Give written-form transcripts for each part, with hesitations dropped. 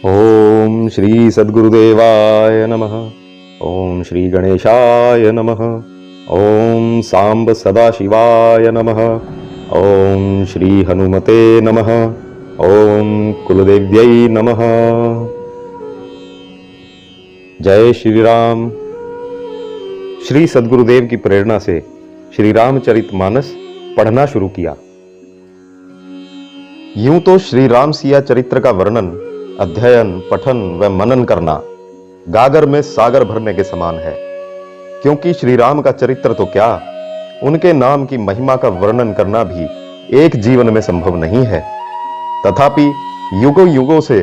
ओम श्री सद्गुरुदेवाय नमः। ओम श्री गणेशाय नमः। ओम सांब सदाशिवाय नमः। ओम श्री हनुमते नमः। ओम कुलदेव्यै नमः। जय श्री राम। श्री सद्गुरुदेव की प्रेरणा से श्री रामचरितमानस पढ़ना शुरू किया। यूं तो श्री राम सिया चरित्र का वर्णन, अध्ययन, पठन व मनन करना गागर में सागर भरने के समान है, क्योंकि श्री राम का चरित्र तो क्या, उनके नाम की महिमा का वर्णन करना भी एक जीवन में संभव नहीं है। तथापि युगों युगों से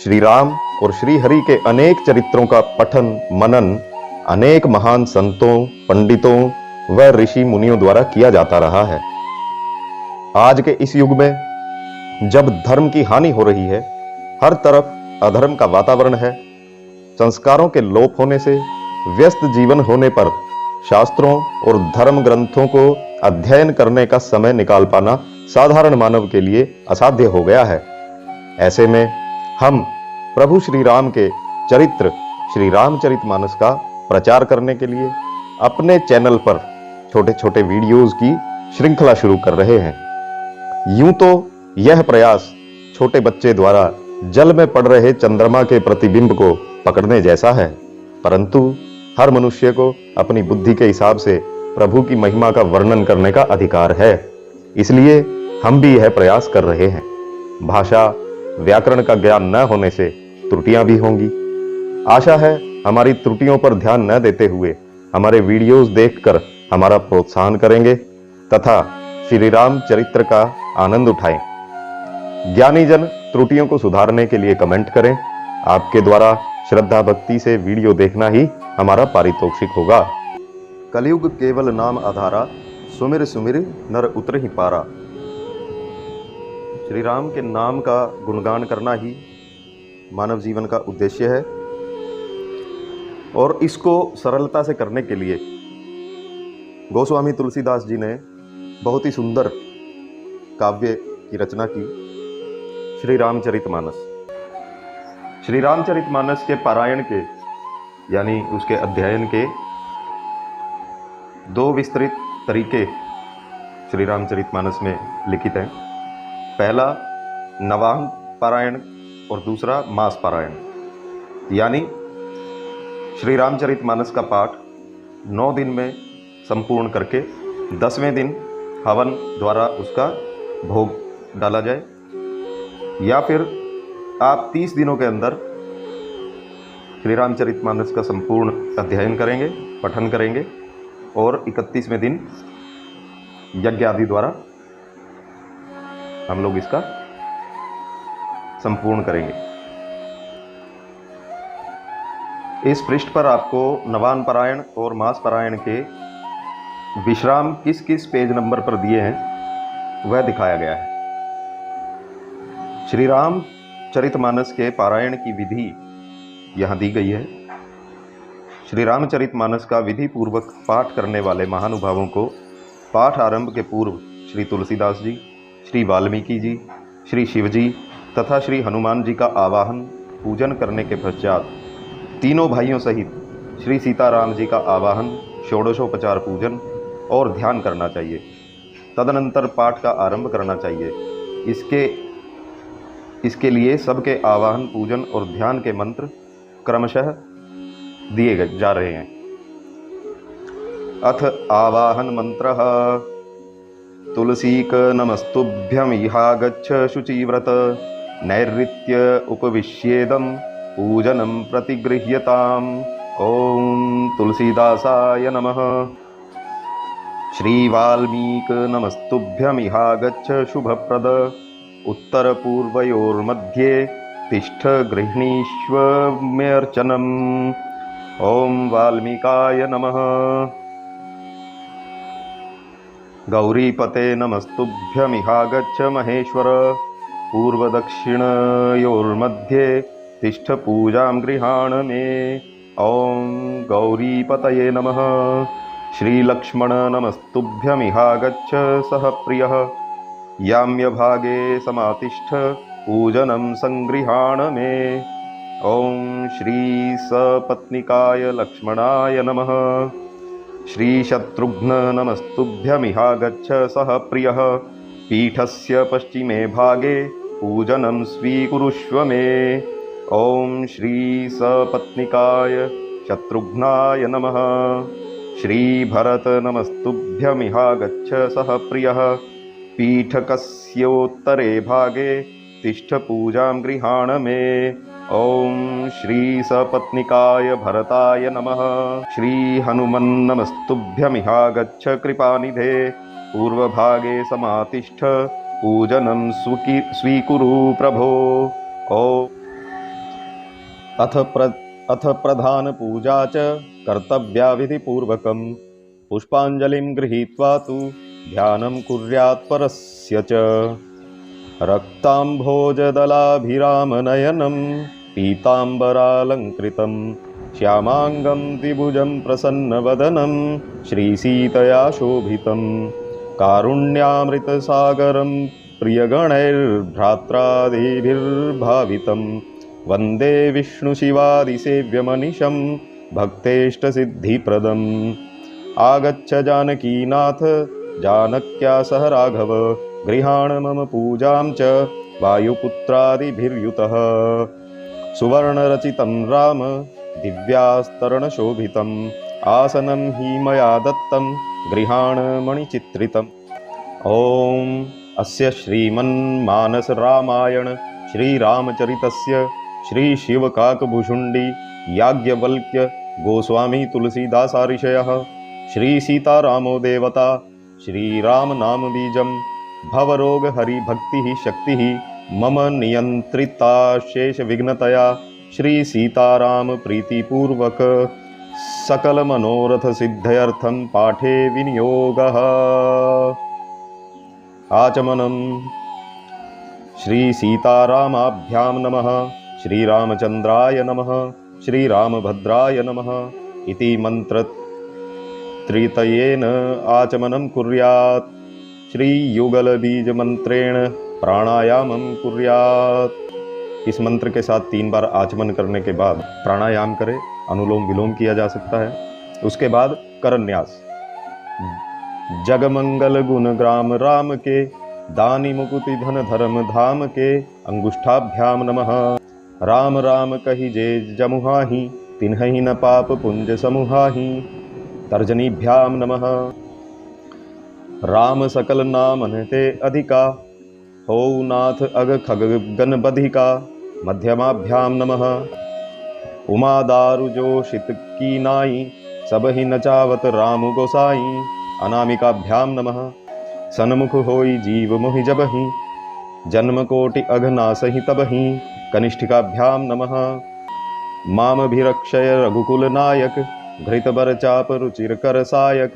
श्री राम और श्री हरि के अनेक चरित्रों का पठन मनन अनेक महान संतों, पंडितों व ऋषि मुनियों द्वारा किया जाता रहा है। आज के इस युग में जब धर्म की हानि हो रही है, हर तरफ अधर्म का वातावरण है, संस्कारों के लोप होने से, व्यस्त जीवन होने पर शास्त्रों और धर्म ग्रंथों को अध्ययन करने का समय निकाल पाना साधारण मानव के लिए असाध्य हो गया है। ऐसे में हम प्रभु श्री राम के चरित्र श्री रामचरितमानस का प्रचार करने के लिए अपने चैनल पर छोटे छोटे वीडियोस की श्रृंखला शुरू कर रहे हैं। यूं तो यह प्रयास छोटे बच्चे द्वारा जल में पड़ रहे चंद्रमा के प्रतिबिंब को पकड़ने जैसा है, परंतु हर मनुष्य को अपनी बुद्धि के हिसाब से प्रभु की महिमा का वर्णन करने का अधिकार है। इसलिए हम भी यह प्रयास कर रहे हैं। भाषा व्याकरण का ज्ञान न होने से त्रुटियां भी होंगी। आशा है हमारी त्रुटियों पर ध्यान न देते हुए हमारे वीडियोस देखकर हमारा प्रोत्साहन करेंगे तथा श्री राम चरित्र का आनंद उठाएं। ज्ञानी जन त्रुटियों को सुधारने के लिए कमेंट करें। आपके द्वारा श्रद्धा भक्ति से वीडियो देखना ही हमारा पारितोषिक होगा। कलयुग केवल नाम आधारा, सुमिर सुमिर नर उतर ही पारा। श्री राम के नाम का गुणगान करना ही मानव जीवन का उद्देश्य है, और इसको सरलता से करने के लिए गोस्वामी तुलसीदास जी ने बहुत ही सुंदर काव्य की रचना की, श्री रामचरितमानस। श्री रामचरितमानस के पारायण के यानी उसके अध्ययन के दो विस्तृत तरीके श्री रामचरितमानस में लिखित हैं। पहला नवांग पारायण और दूसरा मास पारायण, यानी श्री रामचरितमानस का पाठ 9 दिन में संपूर्ण करके 10वें दिन हवन द्वारा उसका भोग डाला जाए, या फिर आप 30 दिनों के अंदर श्री रामचरितमानस का संपूर्ण अध्ययन करेंगे, पठन करेंगे और 31वें दिन यज्ञ आदि द्वारा हम लोग इसका संपूर्ण करेंगे। इस पृष्ठ पर आपको नवान पारायण और मास पारायण के विश्राम किस किस पेज नंबर पर दिए हैं वह दिखाया गया है। श्री राम चरितमानस के पारायण की विधि यहाँ दी गई है। श्री रामचरितमानस का विधि पूर्वक पाठ करने वाले महानुभावों को पाठ आरंभ के पूर्व श्री तुलसीदास जी, श्री वाल्मीकि जी, श्री शिव जी तथा श्री हनुमान जी का आवाहन पूजन करने के पश्चात तीनों भाइयों सहित श्री सीताराम जी का आवाहन, षोडशोपचार पूजन और ध्यान करना चाहिए। तदनंतर पाठ का आरंभ करना चाहिए। इसके लिए सबके आवाहन, पूजन और ध्यान के मंत्र क्रमशः दिए जा रहे हैं। अथ आवाहन मंत्र। तुलसीक नमस्तुभ्यम इहागच्छ शुचिव्रत, नैऋत्य उपविश्येदम पूजनम प्रतिगृह्यताम। ओम तुलसीदासाय नमः। श्री वाल्मीक नमस्तुभ्यम इहागच्छ शुभप्रद, उत्तर पूर्वयोर्मध्ये तिष्ठ गृह्णीष्वम्यर्चनम्। ओम वाल्मीकाय नमः। गौरीपते नमस्तुभ्यमिहागच्छ महेश्वर, पूर्वदक्षिणयोर्मध्ये तिष्ठ पूजां गृहाण मे। ओम गौरीपतये नमः। श्रीलक्ष्मण नमस्तुभ्यमिहागच्छ सह प्रियः, याम्यभागे समातिष्ठ पूजनं संगृहाण मे। ओम श्री सपत्निकाय लक्ष्मणाय नमः। श्री शत्रुघ्न नमस्तुभ्यमिहागच्छ सह प्रियः। पीठस्य पश्चिमे भागे पूजनं स्वीकुरुष्व मे। ओम श्री सपत्निकाय शत्रुघ्नाय नमः। श्री भरत नमस्तुभ्यमिहागच्छ सह प्रियः। पीठकस्योत्तरे भागे तिष्ठ पूजां गृहाण मे। ओम श्री सपत्निकाय भरताय नमः। श्री हनुमन्नमस्तुभ्यमिहागच्छ कृपानिधे। पूर्वभागे समातिष्ठ पूजनं स्वीकुरु प्रभो। ओ अथ प्रधान पूजा च कर्तव्या विधिपूर्वकं। पुष्पाञ्जलिं गृहीत्वा तु ध्यानं कुर्यात् परस्य च। रक्ताम्भोजदलाभिरामनयनं पीताम्बरालङ्कृतं श्यामाङ्गं द्विभुजं प्रसन्नवदनं श्रीसीतया शोभितं। कारुण्यामृतसागरं प्रियगणैर्भ्रात्रादिभिर्भावितं वन्दे विष्णुशिवादिसेव्यमनिशं भक्तेष्टसिद्धिप्रदम्। आगच्छ जानकीनाथ जानक्या सह राघव। गृहाण मम पूजां च वायुपुत्रादिभिर्युतः। सुवर्णरचितं राम दिव्यास्तरणशोभितम् आसनं हि मया दत्तं गृहाण मणिचित्रितम्। ॐ अस्य श्रीमन्मानस रामायण श्रीरामचरितस्य श्रीशिवकाकभुषुण्डी याज्ञवल्क्य गोस्वामी तुलसीदासाऋषयः श्रीसीतारामो देवता श्रीराम नाम बीजं भवरोग हरि भक्ति शक्ति मम नियंत्रिता शेष विघ्नतया श्री सीताराम प्रीतिपूर्वक सकल मनोरथ सिद्धयर्थं पाठे विनियोगः। आचमनं श्री सीतारामाभ्यां नमः। श्रीरामचंद्राय नमः। श्रीरामभद्राय नमः इति मंत्र त्रितयेन आचमनं कुर्यात्। श्रीयुगल बीज मंत्रेण प्राणायामं कुर्यात्। इस मंत्र के साथ 3 बार आचमन करने के बाद प्राणायाम करें। अनुलोम विलोम किया जा सकता है। उसके बाद करन्यास। जगमंगल गुण ग्राम राम के दानी मुकुति धन धर्म धाम के अंगुष्ठाभ्याम नमः। राम राम कहि जे जमुहाहि तिन्हि न पाप पुंज समूहाहि तर्जनीभ्याम नमः। राम सकल नाम अनते अधिका हो नाथ अग खग गण बधिका मध्यमाभ्याम नमः। उमा दारु जोषित की नाई सब ही नचावत राम गोसाई अनामिकाभ्याम नमः। सन्मुख होई जीव मोहि जबहि जन्म कोटि अघनासहि तबहि कनिष्ठिकाभ्याम नमः। मामभिरक्षय रघुकुल नायक घृतबर चाप रुचिर कर सायक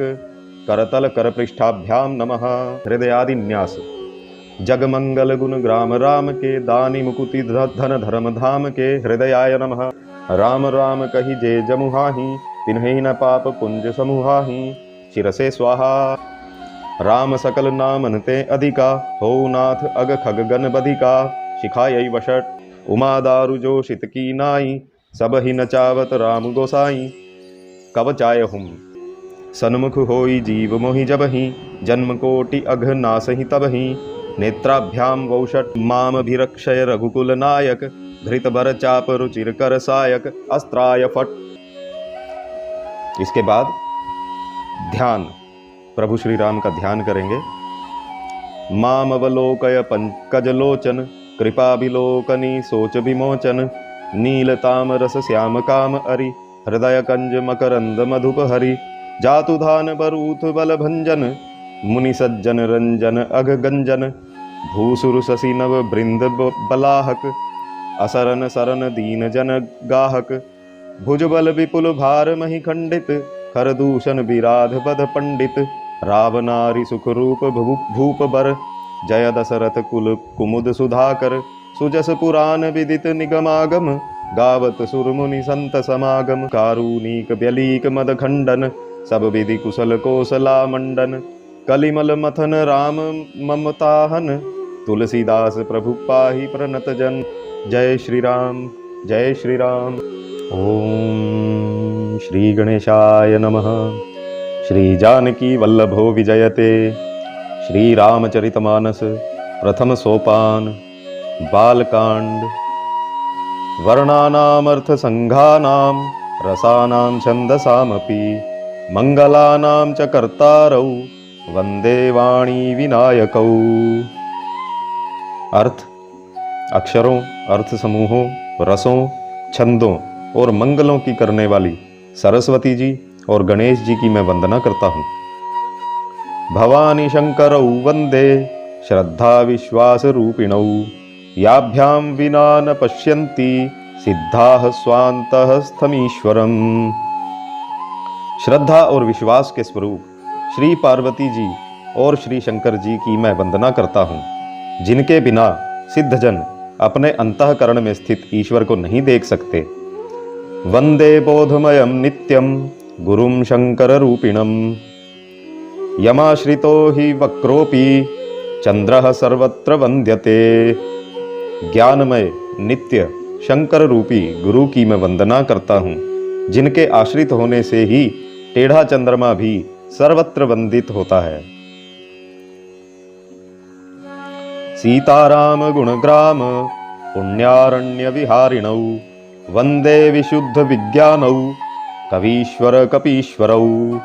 करतल कर पृष्ठाभ्याम नमः। हृदयादिन्यास। जगमंगल गुण ग्राम राम के दानी मुकुति धन धर्म धाम के हृदयाय नमः। राम राम कहि जे जमुहाहि तिन्हि न पाप पुंज समूहाहि शिरसे स्वाहा। राम सकल नामनते अधिका हो नाथ अग खग गण बधिका शिखायै वषट। उमा दारु जोषित की नाई सब ही नचावत राम गोसाई कवचाय हुम। सन्मुख होई जीव मोहि जबहि जन्म कोटि अघ नासहि तबहि नेत्राभ्याम वौषट। मामभिरक्षय रघुकुल नायक घृत बर चाप रुचिर कर सायक अस्त्राय फट। इसके बाद ध्यान। प्रभु श्री राम का ध्यान करेंगे। मामवलोकय पंकजलोचन कृपाभिलोकनी सोच विमोचन नील ताम रस श्याम काम अरि हृदय कंज मकरंद मधुप हरि जातु धान बरूथ बल भंजन मुनि सज्जन रंजन अघ गंजन भूसुर शशि नव बृंद बलाहक असरन सरन दीन जन गाहक भुजबल विपुल भार मही खंडित खर दूषण विराध बध पंडित रावनारी सुख रूप भूप बर जय दशरथ कुल कुमुद सुधाकर सुजस पुराण विदित निगमागम गावत सुरमुनि संत समागम कारुणिक व्यलीक मद खंडन सब विधि कुशल कोसला मंडन कलिमल मथन राम ममताहन तुलसीदास प्रभु पाहि प्रणत जन। जय श्री राम। जय श्री राम। ओम श्री गणेशाय नमः। श्री जानकी वल्लभो विजयते। श्री रामचरितमानस प्रथम सोपान बालकांड। वर्णानामर्थ संघानां रसानां छंदसामपि मंगलानां च कर्तारौ वंदे वाणी विनायकौ। अर्थ अक्षरों, अर्थ समूहों, रसों, छंदों और मंगलों की करने वाली सरस्वती जी और गणेश जी की मैं वंदना करता हूँ। भवानी शंकरौ वंदे श्रद्धा विश्वास रूपिणौ याभ्यां विना न पश्यन्ति सिद्धाः स्वान्तः स्थमीश्वरम्। श्रद्धा और विश्वास के स्वरूप श्री पार्वती जी और श्री शंकर जी की मैं वंदना करता हूँ, जिनके बिना सिद्धजन अपने अंतःकरण में स्थित ईश्वर को नहीं देख सकते। वंदे बोधमयं नित्यं गुरुं शंकर रूपिणं यमाश्रितो हि वक्रोपि चंद्रः सर्वत्र वंद्यते। ज्ञानमय नित्य शंकर रूपी गुरु की मैं वंदना करता हूँ, जिनके आश्रित होने से ही टेढ़ा चंद्रमा भी सर्वत्र वंदित होता है। सीताराम गुणग्राम पुण्यारण्य विहारिणौ वंदे विशुद्ध विज्ञानौ कवीश्वर कपीश्वरौ।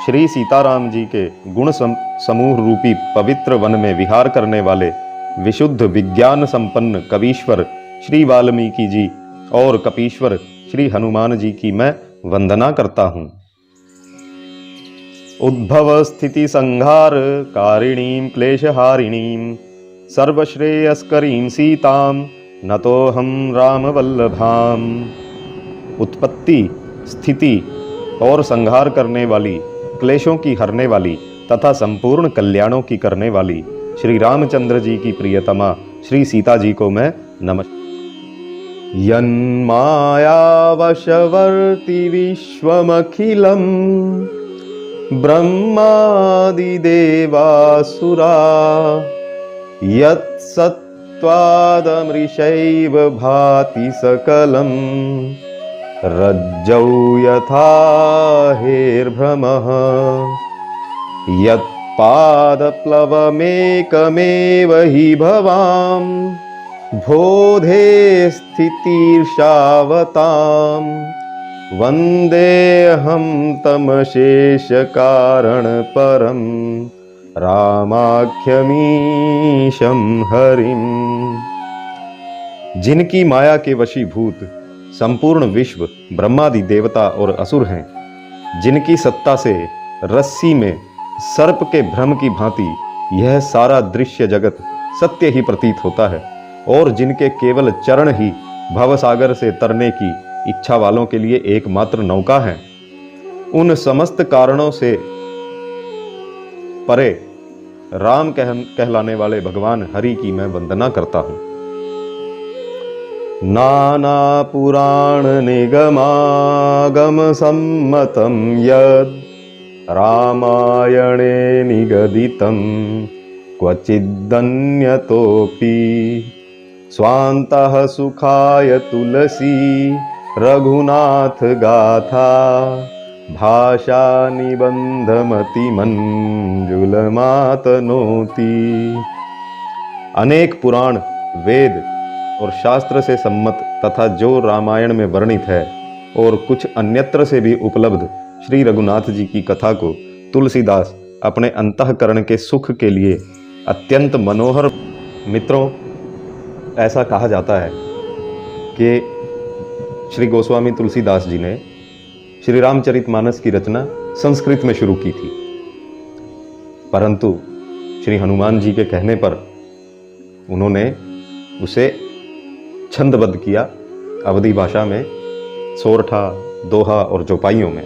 श्री सीताराम जी के गुण समूह रूपी पवित्र वन में विहार करने वाले विशुद्ध विज्ञान संपन्न कवीश्वर श्री वाल्मीकि जी और कपीश्वर श्री हनुमान जी की मैं वंदना करता हूँ। उद्भव स्थिति संहार कारिणीं क्लेशहारिणीं सर्वश्रेयस्करीं सीतां नतोऽहं रामवल्लभाम्। उत्पत्ति, स्थिति और संहार करने वाली, क्लेशों की हरने वाली तथा संपूर्ण कल्याणों की करने वाली श्री रामचंद्र जी की प्रियतमा श्री सीता जी को मैं नमस्कार। यन्मायावशवर्ति विश्वमखिलं ब्रह्मादिदेवासुरा यत्सत्त्वादमृषैव भाति सकलं रज्जौ यथा हेर्भ्रमः यत्पादप्लवमेकमेव हि भवां बोधे स्थितिर्षावतां वन्देऽहं तमशेषकारणपरं रामाख्यमीशं हरिम्। जिनकी माया के वशीभूत संपूर्ण विश्व ब्रह्मादि देवता और असुर हैं, जिनकी सत्ता से रस्सी में सर्प के भ्रम की भांति यह सारा दृश्य जगत सत्य ही प्रतीत होता है, और जिनके केवल चरण ही भवसागर से तरने की इच्छा वालों के लिए एकमात्र नौका है, उन समस्त कारणों से परे राम कहलाने वाले भगवान हरि की मैं वंदना करता हूँ। नाना पुराण निगमागम सम्मतं यद रामायणे निगदितं क्वचिदन्यतोऽपि स्वान्तः सुखाय तुलसी रघुनाथ गाथा भाषा निबंधमतिमंजुलमातनोति। अनेक पुराण, वेद और शास्त्र से सम्मत तथा जो रामायण में वर्णित है और कुछ अन्यत्र से भी उपलब्ध श्री रघुनाथ जी की कथा को तुलसीदास अपने अंतःकरण के सुख के लिए अत्यंत मनोहर। मित्रों, ऐसा कहा जाता है कि श्री गोस्वामी तुलसीदास जी ने श्री रामचरितमानस की रचना संस्कृत में शुरू की थी, परंतु श्री हनुमान जी के कहने पर उन्होंने उसे छंदबद्ध किया अवधी भाषा में, सोरठा, दोहा और चौपाइयों में।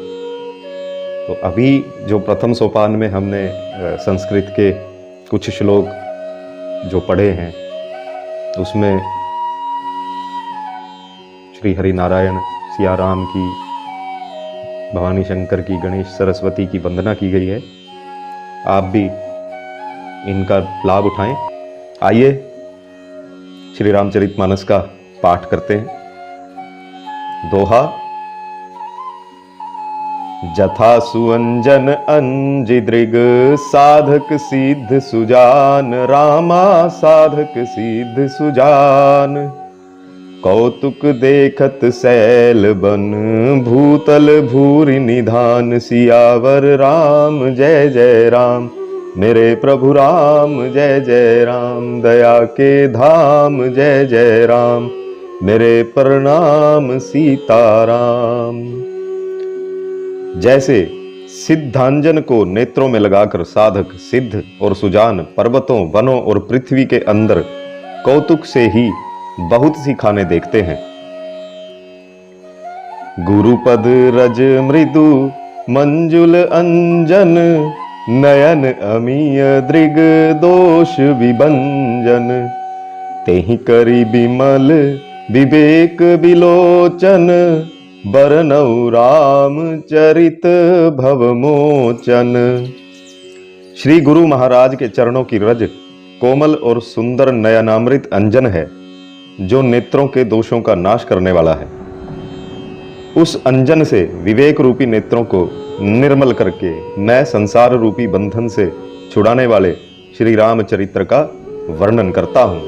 तो अभी जो प्रथम सोपान में हमने संस्कृत के कुछ श्लोक जो पढ़े हैं, उसमें श्री हरि नारायण सिया राम की, भवानी शंकर की, गणेश सरस्वती की वंदना की गई है। आप भी इनका लाभ उठाएं। आइए श्री रामचरितमानस का पाठ करते हैं। दोहा। जथा सुअंजन अंजि दृग, साधक सिद्ध सुजान, रामा साधक सिद्ध सुजान। कौतुक देखत सैल बन, भूतल भूरि निधान। सियावर राम जय जय राम, मेरे प्रभु राम जय जय राम। दया के धाम जय जय राम, मेरे प्रणाम सीताराम। जैसे सिद्धांजन को नेत्रों में लगाकर साधक सिद्ध और सुजान पर्वतों, वनों और पृथ्वी के अंदर कौतुक से ही बहुत सी खाने देखते हैं। गुरुपद रज मृदु मंजुल अंजन, नयन अमीय दृग दोष विभंजन। तेहि करि बिमल विवेक विलोचन, बरनऊ राम चरित भवमोचन। श्री गुरु महाराज के चरणों की रज कोमल और सुंदर नयनामृत अंजन है, जो नेत्रों के दोषों का नाश करने वाला है। उस अंजन से विवेक रूपी नेत्रों को निर्मल करके मैं संसार रूपी बंधन से छुड़ाने वाले श्री राम चरित्र का वर्णन करता हूं।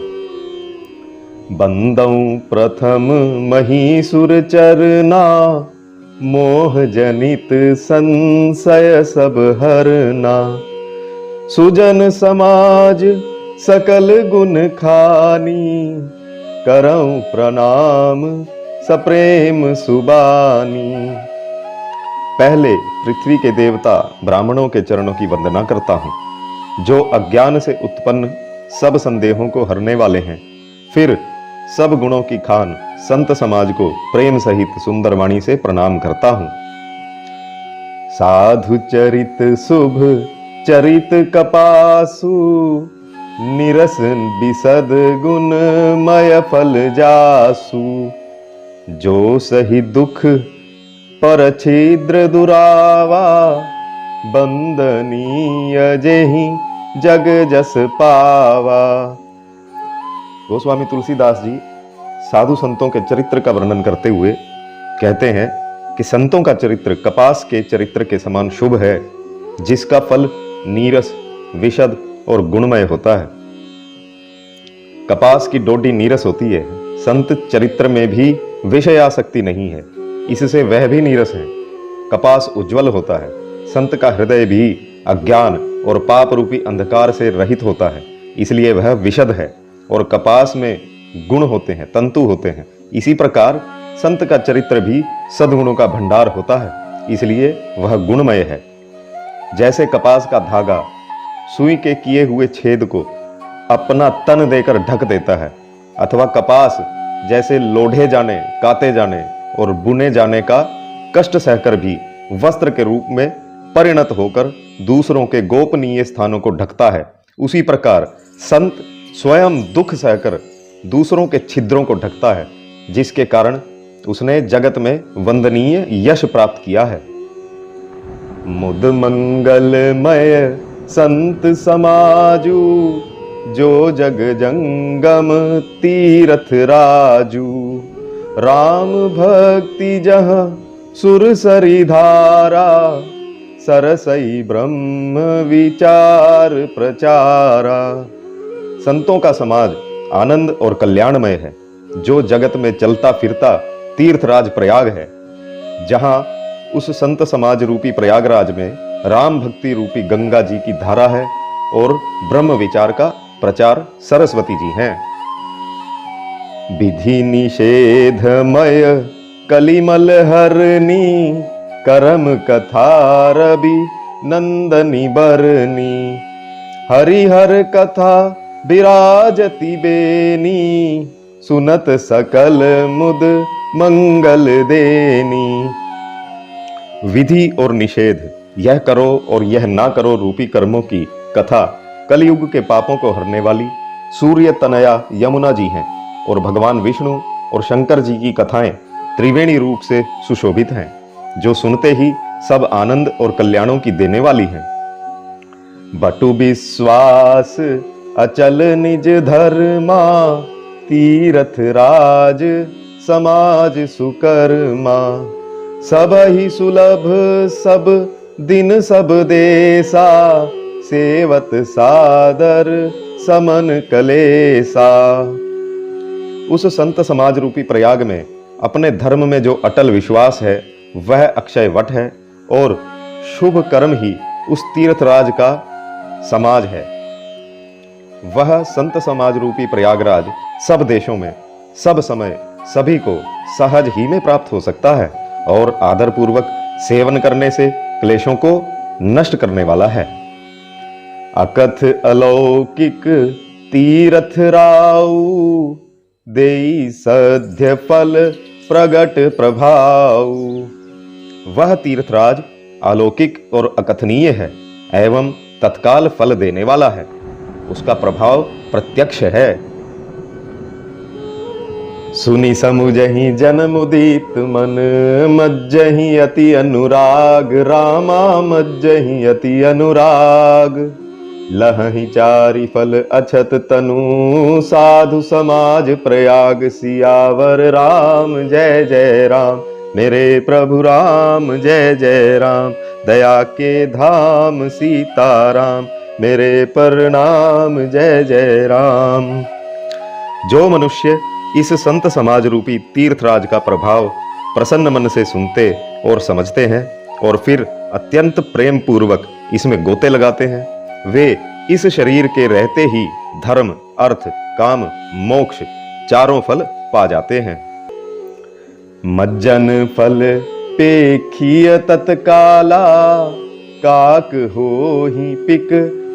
बंदऊ प्रथम महीसुर चरना, मोह जनित संशय सब हरना। सुजन समाज सकल गुण खानी, करऊं प्रणाम सप्रेम सुबानी। पहले पृथ्वी के देवता ब्राह्मणों के चरणों की वंदना करता हूं, जो अज्ञान से उत्पन्न सब संदेहों को हरने वाले हैं। फिर सब गुणों की खान संत समाज को प्रेम सहित सुंदर वाणी से प्रणाम करता हूं। साधु चरित शुभ चरित कपासु, निरस बिसद गुण मय फल जासु। जो सही दुख पर छिद्र दुरावा, बंदनीय जेहि जग जस पावा। गोस्वामी तुलसीदास जी साधु संतों के चरित्र का वर्णन करते हुए कहते हैं कि संतों का चरित्र कपास के चरित्र के समान शुभ है, जिसका फल नीरस, विशद और गुणमय होता है। कपास की डोडी नीरस होती है, संत चरित्र में भी विषय आसक्ति नहीं है, इससे वह भी नीरस है। कपास उज्जवल होता है, संत का हृदय भी अज्ञान और पाप रूपी अंधकार से रहित होता है, इसलिए वह विशद है। और कपास में गुण होते हैं, तंतु होते हैं। इसी प्रकार संत का चरित्र भी सद्गुणों का भंडार होता है, इसलिए वह गुणमय है। जैसे कपास का धागा सुई के किए हुए छेद को अपना तन देकर ढक देता है, अथवा कपास जैसे लोढ़े जाने, काते जाने और बुने जाने का कष्ट सहकर भी वस्त्र के रूप में परिणत होकर दूसरों के गोपनीय स्थानों को ढकता है, उसी प्रकार संत स्वयं दुख सहकर दूसरों के छिद्रों को ढकता है, जिसके कारण उसने जगत में वंदनीय यश प्राप्त किया है। मुद मंगलमय संत समाजू, जो जग जंगम तीरथ राजू। राम भक्ति जह सुर सरी धारा, सरसई ब्रह्म विचार प्रचारा। संतों का समाज आनंद और कल्याणमय है, जो जगत में चलता फिरता तीर्थराज प्रयाग है, जहां उस संत समाज रूपी प्रयागराज में राम भक्ति रूपी गंगा जी की धारा है और ब्रह्म विचार का प्रचार सरस्वती जी हैं। विधि निषेधमय कलिमल हरनी, करम कथा रवि नंदनी बरनी। हरिहर कथा विराजति बेनी, सुनत सकल मुद मंगल देनी। विधि और निषेध, यह करो और यह ना करो रूपी कर्मों की कथा कलयुग के पापों को हरने वाली सूर्य तनया यमुना जी हैं, और भगवान विष्णु और शंकर जी की कथाएं त्रिवेणी रूप से सुशोभित हैं, जो सुनते ही सब आनंद और कल्याणों की देने वाली हैं। बटु विश्वास अचल निज धर्मा, तीरथ राज समाज सुकर्मा। सबहि सुलभ सब दिन सब देसा, सेवत सादर समन कलेसा। उस संत समाज रूपी प्रयाग में अपने धर्म में जो अटल विश्वास है वह अक्षय वट है, और शुभ कर्म ही उस तीर्थराज का समाज है। वह संत समाज रूपी प्रयागराज सब देशों में सब समय सभी को सहज ही में प्राप्त हो सकता है, और आदर पूर्वक सेवन करने से क्लेशों को नष्ट करने वाला है। अकथ अलौकिक तीर्थ राऊ, देई सद्य फल प्रगट प्रभाव। वह तीर्थराज अलौकिक और अकथनीय है एवं तत्काल फल देने वाला है। उसका प्रभाव प्रत्यक्ष है। सुनि समुझहि जन मुदित मन, मज्जहि अति अनुराग। रामा मज्जहि अति अनुराग, लहहि चारि फल अछत तनु। साधु समाज प्रयाग, सियावर राम जय जय राम। मेरे प्रभु राम जय जय राम। दया के धाम सीताराम, मेरे प्रणाम जय जय राम। जो मनुष्य इस संत समाज रूपी तीर्थराज का प्रभाव प्रसन्न मन से सुनते और समझते हैं, और फिर अत्यंत प्रेम पूर्वक इसमें गोते लगाते हैं, वे इस शरीर के रहते ही धर्म, अर्थ, काम, मोक्ष चारों फल पा जाते हैं। मज्जन फल पेखिय तत्काला, काक होहि पिक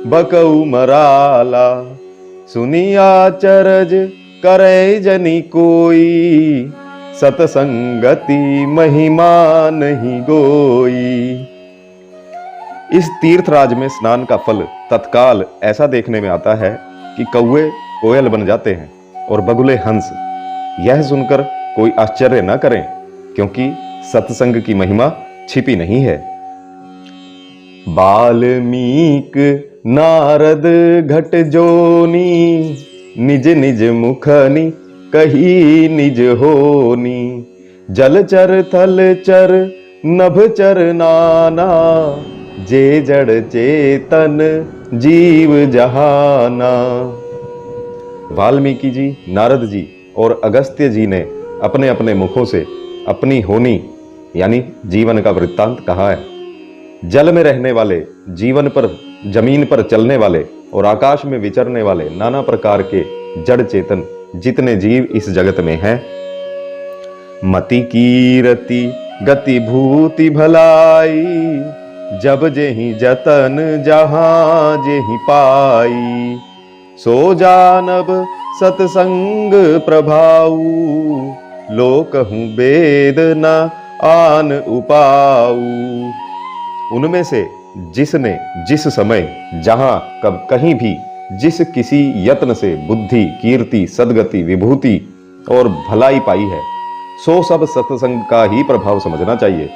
बकऊ मराला। सुनिया चरज करे जनि कोई, सतसंगति महिमा नहीं गोई। इस तीर्थराज में स्नान का फल तत्काल ऐसा देखने में आता है कि कौवे कोयल बन जाते हैं और बगुले हंस। यह सुनकर कोई आश्चर्य न करें, क्योंकि सत्संग की महिमा छिपी नहीं है। बाल्मीक नारद घट जोनी, निज निज मुखनि कही निज होनी। जलचर थलचर नभचर नाना, जे जड़ चेतन जीव जहाना। वाल्मीकि जी, नारद जी और अगस्त्य जी ने अपने अपने मुखों से अपनी होनी यानी जीवन का वृत्तांत कहा है। जल में रहने वाले, जीवन पर जमीन पर चलने वाले और आकाश में विचरने वाले नाना प्रकार के जड़ चेतन जितने जीव इस जगत में हैं, मति कीरति गति भूति भलाई। जब जेहि जतन जहां जेहि पाई, सो जानब सतसंग प्रभाऊ। लोकहु वेद न आन उपाऊ। उनमें से जिसने जिस समय जहां कब कहीं भी जिस किसी यत्न से बुद्धि, कीर्ति, सद्गति, विभूति और भलाई पाई है, सो सब सत्संग का ही प्रभाव समझना चाहिए।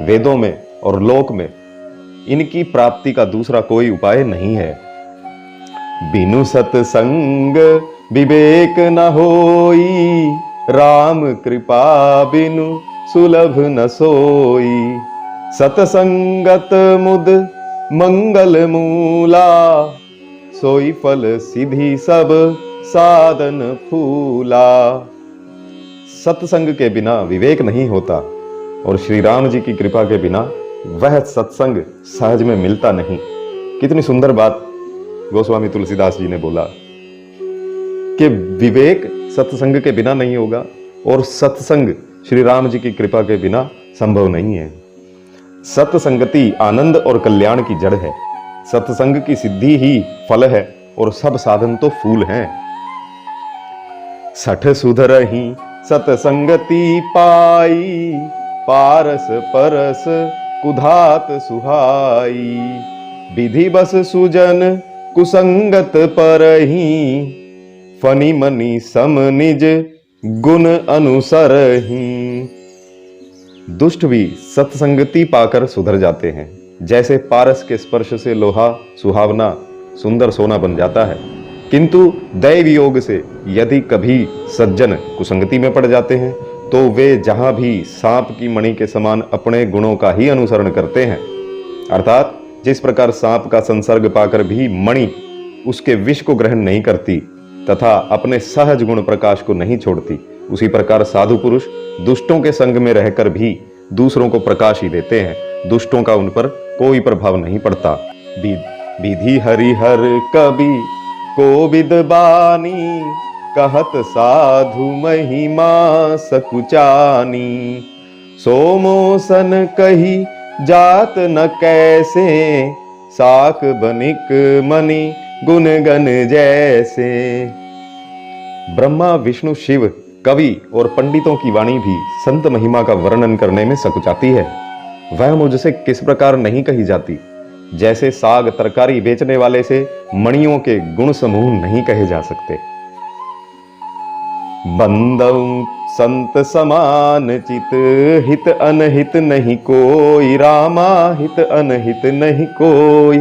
वेदों में और लोक में इनकी प्राप्ति का दूसरा कोई उपाय नहीं है। बिनु सत्संग विवेक न होई, राम कृपा बिनु सुलभ न सोई। सतसंगत मुद मंगल मूला, सोई फल सिद्धि सब साधन फूला। सत्संग के बिना विवेक नहीं होता, और श्री राम जी की कृपा के बिना वह सत्संग सहज में मिलता नहीं। कितनी सुंदर बात गोस्वामी तुलसीदास जी ने बोला कि विवेक सत्संग के बिना नहीं होगा, और सत्संग श्री राम जी की कृपा के बिना संभव नहीं है। सत्संगति आनंद और कल्याण की जड़ है। सत्संग की सिद्धि ही फल है, और सब साधन तो फूल हैं। सठ सुधरहि सत्संगति पाई, पारस परस कुधात सुहाई। विधि बस सुजन कुसंगत परहि, फनि मनि सम निज गुण अनुसरहि। दुष्ट भी सत्संगति पाकर सुधर जाते हैं। जैसे पारस के स्पर्श से लोहा सुहावना सुंदर सोना बन जाता है, किंतु दैव योग से यदि कभी सज्जन कुसंगति में पड़ जाते हैं तो वे जहां भी सांप की मणि के समान अपने गुणों का ही अनुसरण करते हैं। अर्थात जिस प्रकार सांप का संसर्ग पाकर भी मणि उसके विष को ग्रहण नहीं करती तथा अपने सहज गुण प्रकाश को नहीं छोड़ती, उसी प्रकार साधु पुरुष दुष्टों के संग में रहकर भी दूसरों को प्रकाश ही देते हैं। दुष्टों का उन पर कोई प्रभाव नहीं पड़ता। विधि हरिहर कवि कोविद बानी, कहत साधु महिमा सकुचानी। सोमोसन कही जात न कैसे, साक बनिक मणि गुण गण जैसे। ब्रह्मा विष्णु शिव कवि और पंडितों की वाणी भी संत महिमा का वर्णन करने में सकुचाती है। वह मुझसे किस प्रकार नहीं कही जाती, जैसे साग तरकारी बेचने वाले से मणियों के गुण समूह नहीं कहे जा सकते। बंदऊ संत समान चित, हित अनहित नहीं कोई, रामा हित अनहित नहीं कोई।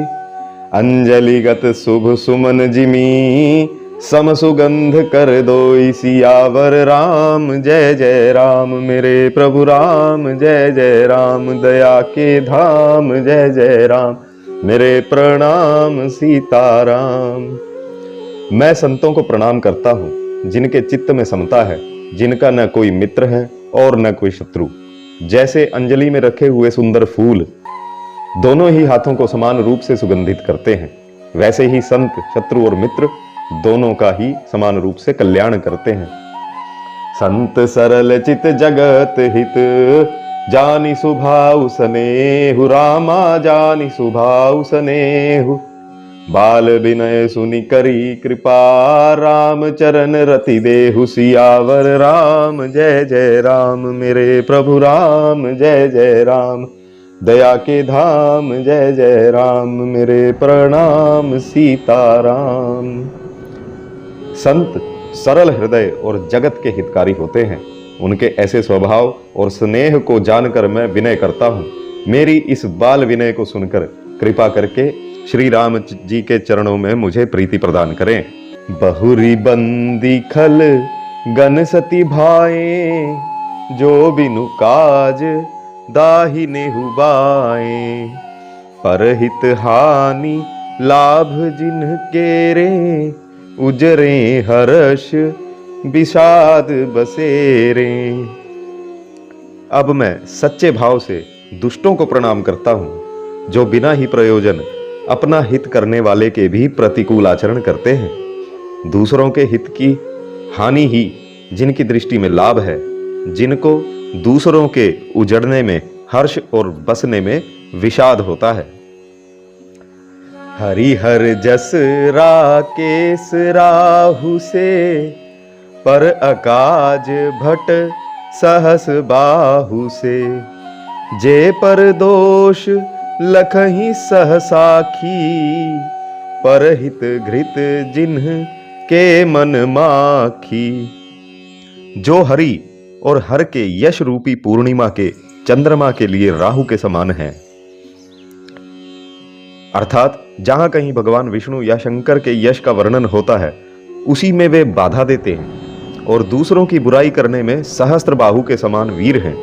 अंजलिगत शुभ सुमन जिमी, सम सुगंध कर दोई। सियावर राम जय जय राम, मेरे प्रभु राम जय जय राम। दया के धाम जय जय राम, मेरे प्रणाम सीताराम। मैं संतों को प्रणाम करता हूँ जिनके चित्त में समता है, जिनका न कोई मित्र है और न कोई शत्रु। जैसे अंजलि में रखे हुए सुंदर फूल दोनों ही हाथों को समान रूप से सुगंधित करते हैं, वैसे ही संत शत्रु और मित्र दोनों का ही समान रूप से कल्याण करते हैं। संत सरल चित जगत हित, जानी सुभाउ स्नेहु। रामा जानी सुभाउ स्नेहु। बाल विनय सुनि करी कृपा, राम चरण रति देहु। सियावर राम जय जय राम, मेरे प्रभु राम जय जय राम। दया के धाम जय जय राम, मेरे प्रणाम सीताराम। संत सरल हृदय और जगत के हितकारी होते हैं। उनके ऐसे स्वभाव और स्नेह को जानकर मैं विनय करता हूँ। मेरी इस बाल विनय को सुनकर कृपा करके श्री राम जी के चरणों में मुझे प्रीति प्रदान करें। बहुरी बंदी खल गन सती भाए, जो बिनु काज दाहिने हुबाए। परहित हानि लाभ जिन्ह केरे, उजरे हर्ष विषाद बसेरे। अब मैं सच्चे भाव से दुष्टों को प्रणाम करता हूँ, जो बिना ही प्रयोजन अपना हित करने वाले के भी प्रतिकूल आचरण करते हैं। दूसरों के हित की हानि ही जिनकी दृष्टि में लाभ है, जिनको दूसरों के उजड़ने में हर्ष और बसने में विषाद होता है। हरिहर जस राकेश राहु से, पर अकाज भट सहस बाहु से। जे पर दोष लखही सहसाखी, परहित घृत जिन्ह के मन माखी। जो हरि और हर के यश रूपी पूर्णिमा के चंद्रमा के लिए राहु के समान है, अर्थात जहां कहीं भगवान विष्णु या शंकर के यश का वर्णन होता है उसी में वे बाधा देते हैं, और दूसरों की बुराई करने में सहस्त्र बाहु के समान वीर हैं,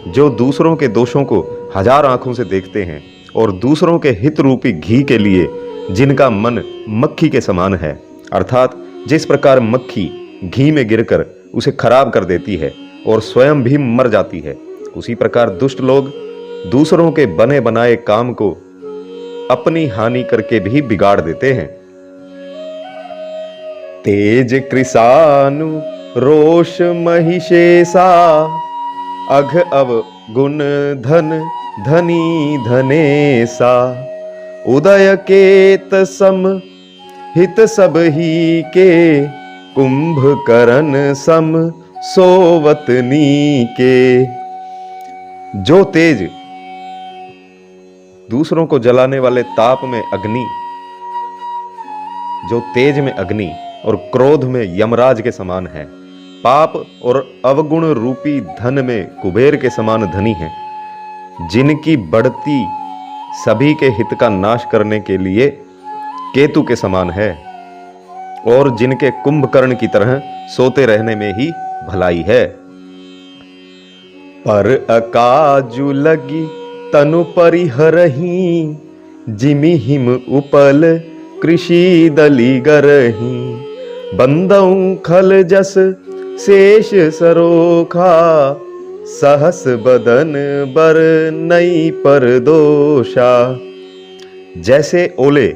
जो दूसरों के दोषों को हजार आंखों से देखते हैं और दूसरों के हित रूपी घी के लिए जिनका मन मक्खी के समान है। अर्थात जिस प्रकार मक्खी घी में गिरकर उसे खराब कर देती है और स्वयं भी मर जाती है, उसी प्रकार दुष्ट लोग दूसरों के बने बनाए काम को अपनी हानि करके भी बिगाड़ देते हैं। तेज कृषानु रोष महिषेसा, अघ अवगुण धन धनी धनेसा। उदय केत सम हित सब ही के, कुंभकर्ण सम सोवतनी के। जो तेज दूसरों को जलाने वाले ताप में अग्नि, जो तेज में अग्नि और क्रोध में यमराज के समान है, पाप और अवगुण रूपी धन में कुबेर के समान धनी है, जिनकी बढ़ती सभी के हित का नाश करने के लिए केतु के समान है, और जिनके कुंभकर्ण की तरह सोते रहने में ही भलाई है। पर अकाजु लगी तनु परिहरही, जिमि हिम उपल कृषि दली गरही। बंदऊ खल जस शेष सरोखा, सहस बदन बर नई पर दोषा। जैसे ओले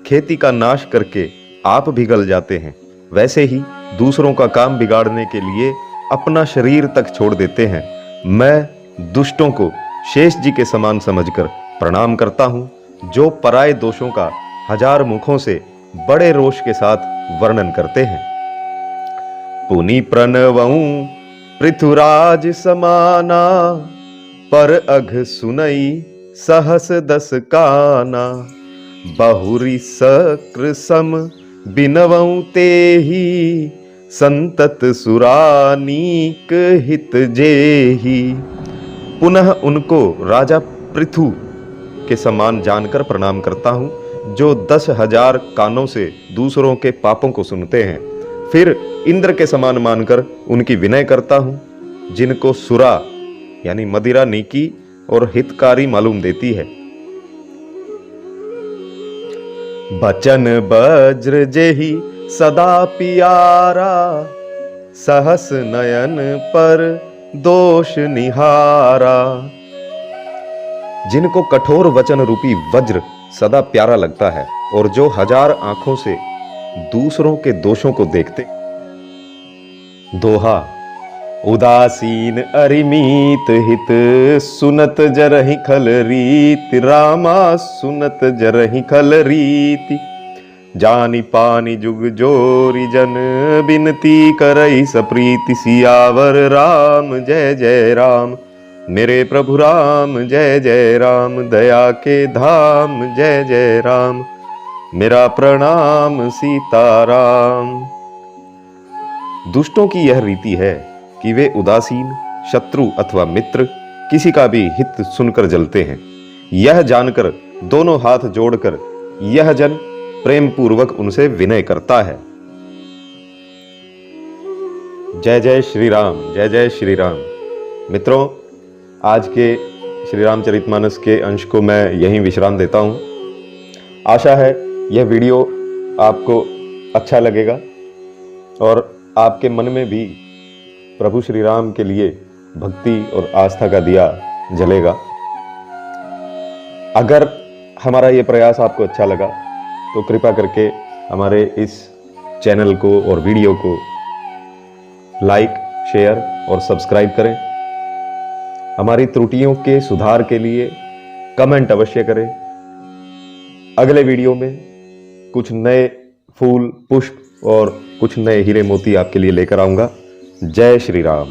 खेती का नाश करके आप भी गल जाते हैं, वैसे ही दूसरों का काम बिगाड़ने के लिए अपना शरीर तक छोड़ देते हैं। मैं दुष्टों को शेष जी के समान समझकर प्रणाम करता हूं, जो पराये दोषों का हजार मुखों से बड़े रोष के साथ वर्णन करते हैं। पुनि प्रणवऊं पृथुराज समाना, पर अघ सुनई सहस दस काना। बहुरी सक्र सम बिनवऊं तेहि, संतत सुरानीक हित जेहि। पुनः उनको राजा पृथु के समान जानकर प्रणाम करता हूं, जो 10,000 कानों से दूसरों के पापों को सुनते हैं। फिर इंद्र के समान मानकर उनकी विनय करता हूं, जिनको सुरा यानी मदिरा नीकी और हितकारी मालूम देती है। बचन वज्र जेहि सदा पियारा, सहस नयन पर दोष निहारा। जिनको कठोर वचन रूपी वज्र सदा प्यारा लगता है और जो 1000 आंखों से दूसरों के दोषों को देखते। दोहा। उदासीन अरिमीत हित, सुनत जरहि खल रीति। रामा सुनत जरहि खल रीति। जानी पानी जुग जोरी, जन बिनती करई सप्रीति। सियावर राम जय जय राम, मेरे प्रभु राम जय जय राम। दया के धाम जय जय राम, मेरा प्रणाम सीताराम। दुष्टों की यह रीति है कि वे उदासीन, शत्रु अथवा मित्र किसी का भी हित सुनकर जलते हैं। यह जानकर दोनों हाथ जोड़कर यह जन प्रेम पूर्वक उनसे विनय करता है। जय जय श्री राम, जय जय श्री राम। मित्रों, आज के श्री रामचरितमानस के अंश को मैं यहीं विश्राम देता हूं। आशा है यह वीडियो आपको अच्छा लगेगा और आपके मन में भी प्रभु श्री राम के लिए भक्ति और आस्था का दिया जलेगा। अगर हमारा ये प्रयास आपको अच्छा लगा तो कृपा करके हमारे इस चैनल को और वीडियो को लाइक, शेयर और सब्सक्राइब करें। हमारी त्रुटियों के सुधार के लिए कमेंट अवश्य करें। अगले वीडियो में कुछ नए फूल, पुष्प और कुछ नए हीरे मोती आपके लिए लेकर आऊंगा। जय श्री राम।